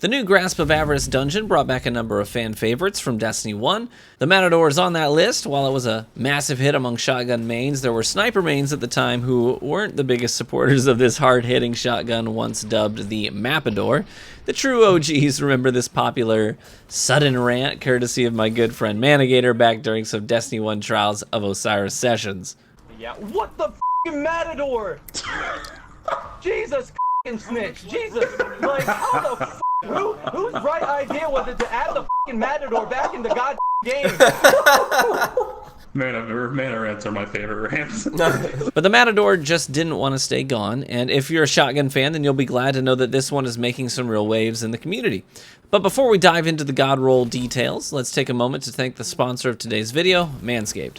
The new Grasp of Avarice dungeon brought back a number of fan favorites from Destiny 1. The Matador is on that list. While it was a massive hit among shotgun mains, there were sniper mains at the time who weren't the biggest supporters of this hard-hitting shotgun, once dubbed the Matador. The true OGs remember this popular sudden rant, courtesy of my good friend Manigator back during some Destiny 1 Trials of Osiris sessions. Yeah, what the f***ing Matador? Jesus f***ing snitch, Jesus, like, how the f***, whose bright idea was it to add the f***ing Matador back in the god game? Mana rants are my favorite rants. But the Matador just didn't want to stay gone, and if you're a shotgun fan, then you'll be glad to know that this one is making some real waves in the community. But before we dive into the god roll details, let's take a moment to thank the sponsor of today's video, Manscaped.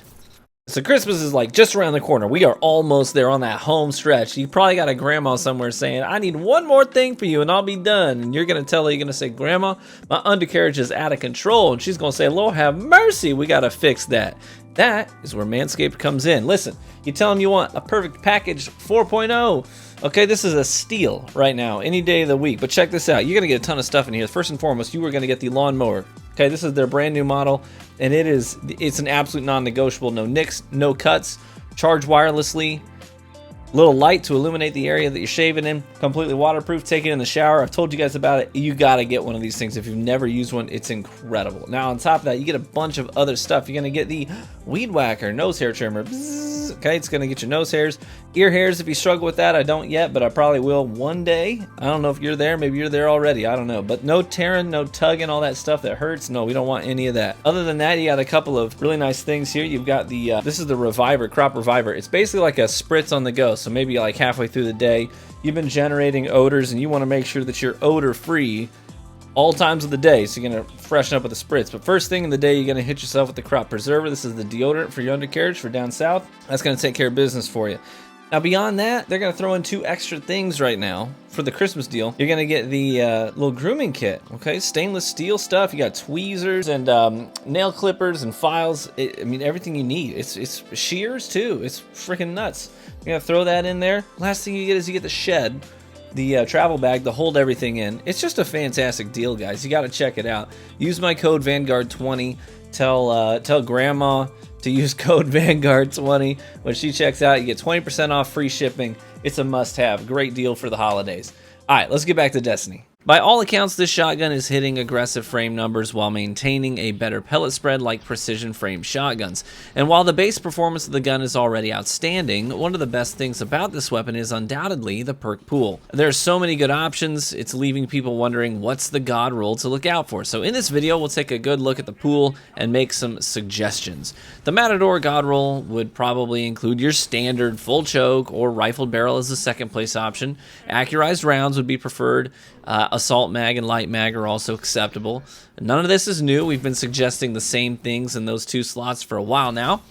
So Christmas is like just around the corner. We are almost there on that home stretch. You probably got a grandma somewhere saying, I need one more thing for you and I'll be done. And you're going to tell her, you're going to say, Grandma, my undercarriage is out of control. And she's going to say, Lord have mercy, we got to fix that. That is where Manscaped comes in. Listen, you tell them you want a perfect package 4.0. Okay, this is a steal right now, any day of the week. But check this out. You're going to get a ton of stuff in here. First and foremost, you are going to get the lawnmower. Okay, this is their brand new model, and it's an absolute non-negotiable. No nicks, no cuts, charge wirelessly, little light to illuminate the area that you're shaving in, completely waterproof, take it in the shower. I've told you guys about it. You got to get one of these things. If you've never used one, it's incredible. Now, on top of that, you get a bunch of other stuff. You're going to get the Weed Whacker nose hair trimmer. Bzzz, okay, it's going to get your nose hairs, ear hairs if you struggle with that. I don't yet, but I probably will one day. I don't know if you're there. Maybe you're there already. I don't know. But no tearing, no tugging, all that stuff that hurts. No, we don't want any of that. Other than that, you got a couple of really nice things here. You've got the, this is the Reviver, Crop Reviver. It's basically like a spritz on the go. So maybe like halfway through the day, you've been generating odors and you want to make sure that you're odor free all times of the day. So you're going to freshen up with a spritz. But first thing in the day, you're going to hit yourself with the Crop Preserver. This is the deodorant for your undercarriage for down south. That's going to take care of business for you. Now beyond that, they're going to throw in 2 extra things right now for the Christmas deal. You're going to get the little grooming kit, okay? Stainless steel stuff. You got tweezers and nail clippers and files. I mean, everything you need. It's shears too. It's freaking nuts. You're going to throw that in there. Last thing you get is you get the shed, the travel bag to hold everything in. It's just a fantastic deal, guys. You got to check it out. Use my code Vanguard20. Tell Grandma to use code Vanguard20 when she checks out. You get 20% off, free shipping. It's a must-have. Great deal for the holidays. All right, let's get back to Destiny. By all accounts, this shotgun is hitting aggressive frame numbers while maintaining a better pellet spread like precision frame shotguns. And while the base performance of the gun is already outstanding, one of the best things about this weapon is undoubtedly the perk pool. There are so many good options, it's leaving people wondering what's the god roll to look out for. So in this video, we'll take a good look at the pool and make some suggestions. The Matador god roll would probably include your standard full choke or rifled barrel as the second place option. Accurized rounds would be preferred. Assault mag and light mag are also acceptable. None of this is new. We've been suggesting the same things in those 2 slots for a while now.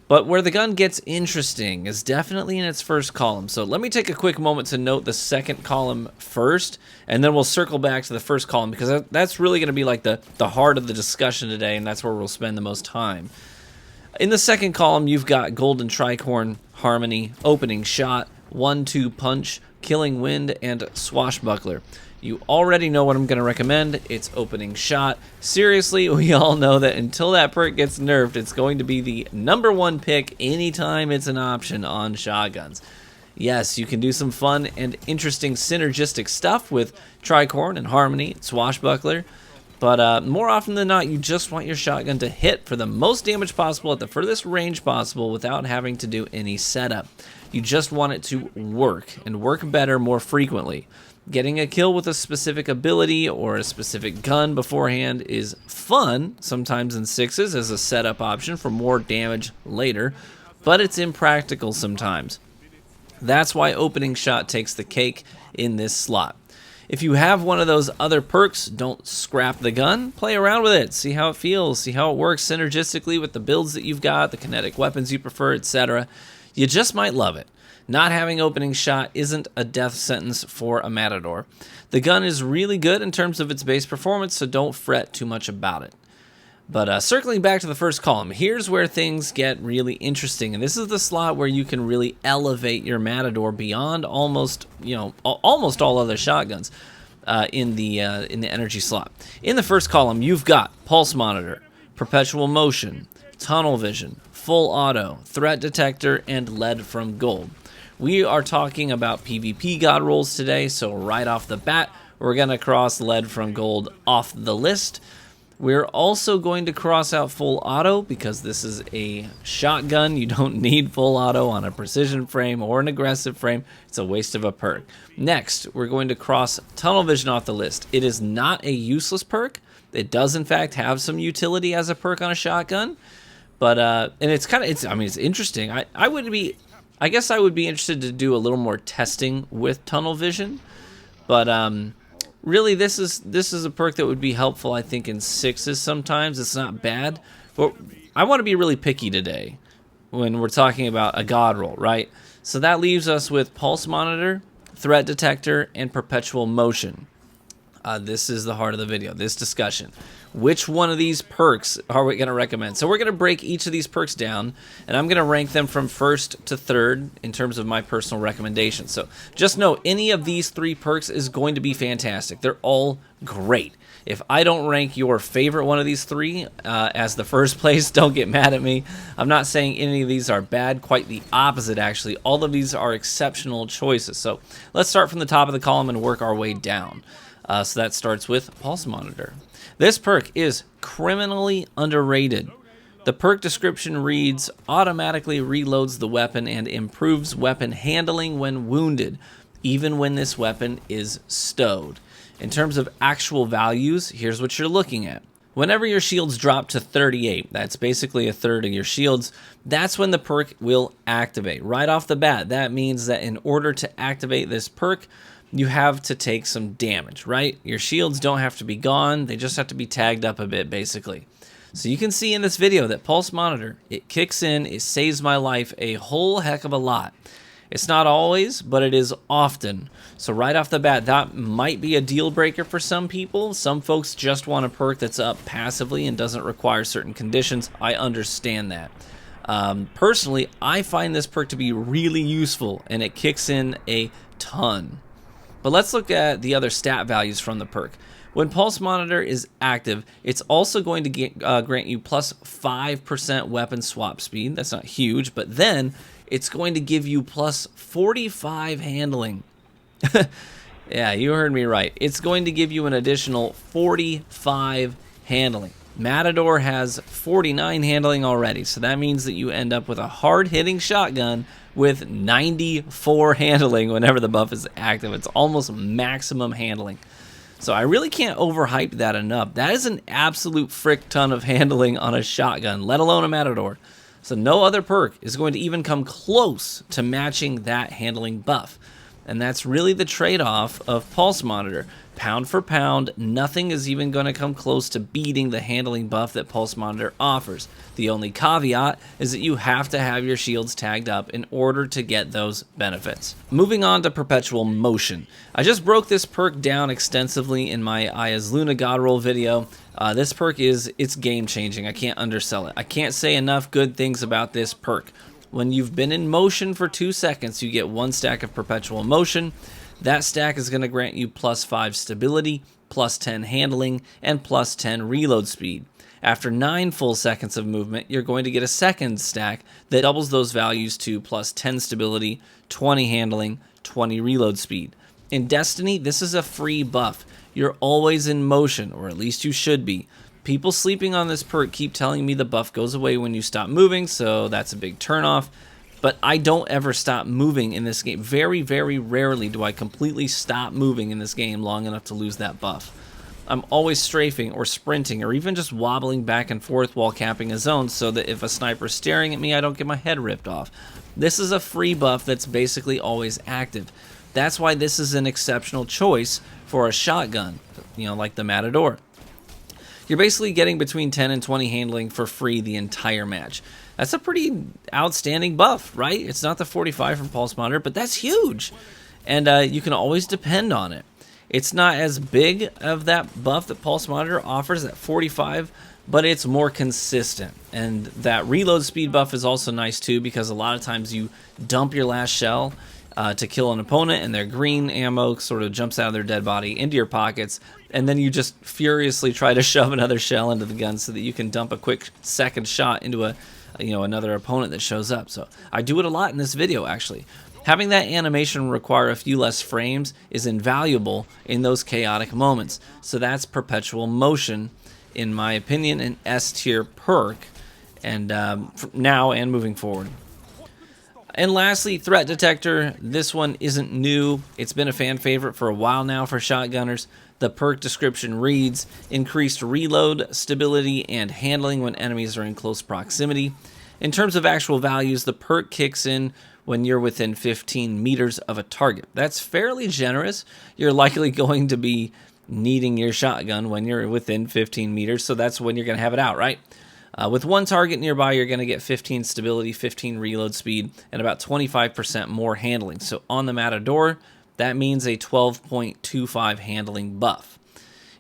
But where the gun gets interesting is definitely in its first column. So let me take a quick moment to note the second column first, and then we'll circle back to the first column because that's really going to be like the heart of the discussion today, and that's where we'll spend the most time. In the second column, you've got Golden Tricorn, Harmony, Opening Shot, 1-2 Punch, Killing Wind, and Swashbuckler. You already know what I'm going to recommend. It's Opening Shot. Seriously, we all know that until that perk gets nerfed, it's going to be the #1 pick anytime it's an option on shotguns. Yes, you can do some fun and interesting synergistic stuff with Tricorn and Harmony and Swashbuckler, but more often than not, you just want your shotgun to hit for the most damage possible at the furthest range possible without having to do any setup. You just want it to work, and work better more frequently. Getting a kill with a specific ability or a specific gun beforehand is fun, sometimes in 6s as a setup option for more damage later, but it's impractical sometimes. That's why Opening Shot takes the cake in this slot. If you have one of those other perks, don't scrap the gun, play around with it, see how it feels, see how it works synergistically with the builds that you've got, the kinetic weapons you prefer, etc. You just might love it. Not having Opening Shot isn't a death sentence for a Matador. The gun is really good in terms of its base performance, so don't fret too much about it. But circling back to the first column, here's where things get really interesting, and this is the slot where you can really elevate your Matador beyond almost all other shotguns. in the energy slot. In the first column, you've got Pulse Monitor, Perpetual Motion, Tunnel Vision, Full Auto, Threat Detector, and Lead from Gold. We are talking about PvP god rolls today, so right off the bat, we're going to cross Lead from Gold off the list. We're also going to cross out Full Auto because this is a shotgun. You don't need Full Auto on a precision frame or an aggressive frame. It's a waste of a perk. Next, we're going to cross Tunnel Vision off the list. It is not a useless perk. It does, in fact, have some utility as a perk on a shotgun. But, and it's kind of, it's interesting. I guess I would be interested to do a little more testing with Tunnel Vision. But, really, this is a perk that would be helpful, I think, in 6s sometimes. It's not bad. But I want to be really picky today when we're talking about a god roll, right? So that leaves us with Pulse Monitor, Threat Detector, and Perpetual Motion. This is the heart of the video, this discussion. Which one of these perks are we going to recommend? So we're going to break each of these perks down, and I'm going to rank them from first to third in terms of my personal recommendations. So just know any of these 3 perks is going to be fantastic. They're all great. If I don't rank your favorite one of these 3 as the first place, don't get mad at me. I'm not saying any of these are bad, quite the opposite actually. All of these are exceptional choices. So let's start from the top of the column and work our way down. So that starts with Pulse Monitor. This perk is criminally underrated. The perk description reads, automatically reloads the weapon and improves weapon handling when wounded, even when this weapon is stowed. In terms of actual values, here's what you're looking at. Whenever your shields drop to 38, that's basically a third of your shields, that's when the perk will activate. Right off the bat, that means that in order to activate this perk, you have to take some damage, right? Your shields don't have to be gone, they just have to be tagged up a bit, basically. So you can see in this video that Pulse Monitor, it kicks in, it saves my life a whole heck of a lot. It's not always, but it is often. So right off the bat, that might be a deal breaker for some people. Some folks just want a perk that's up passively and doesn't require certain conditions. I understand that. Personally, I find this perk to be really useful, and it kicks in a ton. But let's look at the other stat values from the perk. When Pulse Monitor is active, it's also going to grant you plus 5% weapon swap speed. That's not huge, but then it's going to give you plus 45 handling. Yeah, you heard me right. It's going to give you an additional 45 handling. Matador has 49 handling already, so that means that you end up with a hard-hitting shotgun with 94 handling whenever the buff is active. It's almost maximum handling. So I really can't overhype that enough. That is an absolute frick ton of handling on a shotgun, let alone a Matador. So no other perk is going to even come close to matching that handling buff. And that's really the trade-off of Pulse Monitor. Pound for pound, nothing is even going to come close to beating the handling buff that Pulse Monitor offers. The only caveat is that you have to have your shields tagged up in order to get those benefits. Moving on to Perpetual Motion. I just broke this perk down extensively in my Aya's Luna God Roll video. This perk it's game-changing. I can't undersell it. I can't say enough good things about this perk. When you've been in motion for 2 seconds, you get 1 stack of Perpetual Motion. That stack is going to grant you plus 5 stability, plus 10 handling, and plus 10 reload speed. After 9 full seconds of movement, you're going to get a second stack that doubles those values to plus 10 stability, 20 handling, 20 reload speed. In Destiny, this is a free buff. You're always in motion, or at least you should be. People sleeping on this perk keep telling me the buff goes away when you stop moving, so that's a big turnoff. But I don't ever stop moving in this game. Very, very rarely do I completely stop moving in this game long enough to lose that buff. I'm always strafing or sprinting or even just wobbling back and forth while camping a zone so that if a sniper's staring at me, I don't get my head ripped off. This is a free buff that's basically always active. That's why this is an exceptional choice for a shotgun, like the Matador. You're basically getting between 10 and 20 handling for free the entire match. That's a pretty outstanding buff, right? It's not the 45 from Pulse Monitor, but that's huge. And you can always depend on it. It's not as big of that buff that Pulse Monitor offers at 45, but it's more consistent. And that reload speed buff is also nice too, because a lot of times you dump your last shell to kill an opponent, and their green ammo sort of jumps out of their dead body into your pockets, and then you just furiously try to shove another shell into the gun so that you can dump a quick second shot into another opponent that shows up. So I do it a lot in this video, actually. Having that animation require a few less frames is invaluable in those chaotic moments. So that's Perpetual Motion, in my opinion, an S tier perk, and now and moving forward. And lastly, Threat Detector. This one isn't new. It's been a fan favorite for a while now for shotgunners. The perk description reads, increased reload, stability, and handling when enemies are in close proximity. In terms of actual values, the perk kicks in when you're within 15 meters of a target. That's fairly generous. You're likely going to be needing your shotgun when you're within 15 meters, so that's when you're going to have it out, right? With one target nearby, you're going to get 15 stability, 15 reload speed, and about 25% more handling. So on the Matador, that means a 12.25 handling buff.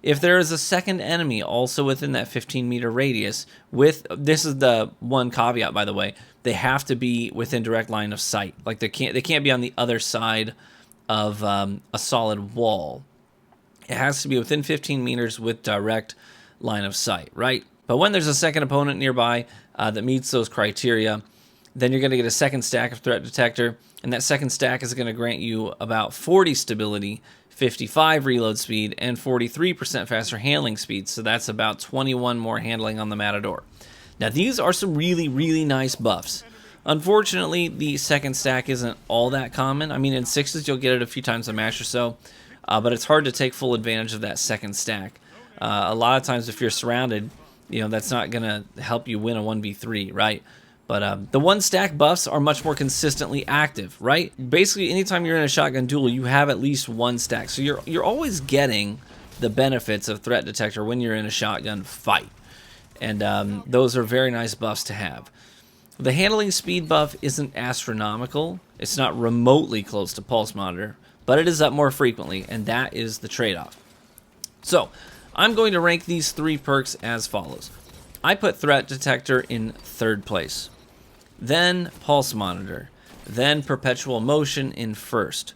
If there is a second enemy also within that 15-meter radius, this is the one caveat, by the way, they have to be within direct line of sight. Like they can't be on the other side of a solid wall. It has to be within 15 meters with direct line of sight, right? But when there's a second opponent nearby that meets those criteria, then you're going to get a second stack of Threat Detector, and that second stack is going to grant you about 40 stability, 55 reload speed, and 43% faster handling speed. So that's about 21 more handling on the Matador. Now these are some really, really nice buffs. Unfortunately, the second stack isn't all that common. I mean, in 6s you'll get it a few times a match or so, but it's hard to take full advantage of that second stack. A lot of times if you're surrounded, that's not going to help you win a 1v3, right? But the one stack buffs are much more consistently active, right? Basically, anytime you're in a shotgun duel, you have at least one stack. So you're always getting the benefits of Threat Detector when you're in a shotgun fight. And those are very nice buffs to have. The handling speed buff isn't astronomical. It's not remotely close to Pulse Monitor, but it is up more frequently, and that is the trade-off. So I'm going to rank these three perks as follows. I put Threat Detector in 3rd place, then Pulse Monitor, then Perpetual Motion in 1st.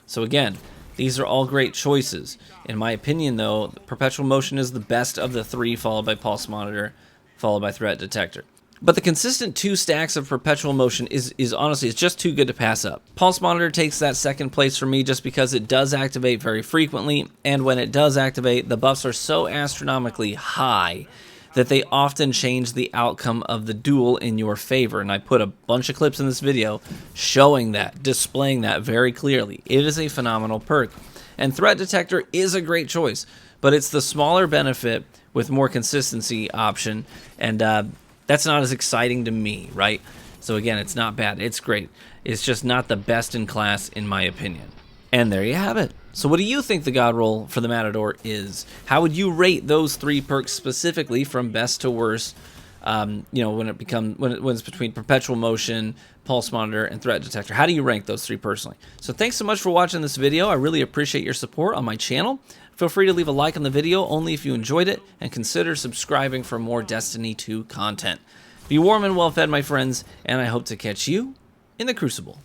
So again, these are all great choices. In my opinion, though, Perpetual Motion is the best of the 3, followed by Pulse Monitor, followed by Threat Detector. But the consistent 2 stacks of Perpetual Motion is honestly, it's just too good to pass up. Pulse Monitor takes that 2nd place for me just because it does activate very frequently, and when it does activate, the buffs are so astronomically high that they often change the outcome of the duel in your favor. And I put a bunch of clips in this video showing that, displaying that very clearly. It is a phenomenal perk. And Threat Detector is a great choice, but it's the smaller benefit with more consistency option, and that's not as exciting to me, right? So again, it's not bad, it's great. It's just not the best in class, in my opinion. And there you have it. So what do you think the god roll for the Matador is? How would you rate those 3 perks specifically from best to worst? When it's between Perpetual Motion, Pulse Monitor, and Threat Detector. How do you rank those 3 personally? So thanks so much for watching this video. I really appreciate your support on my channel. Feel free to leave a like on the video only if you enjoyed it, and consider subscribing for more Destiny 2 content. Be warm and well fed, my friends, and I hope to catch you in the Crucible.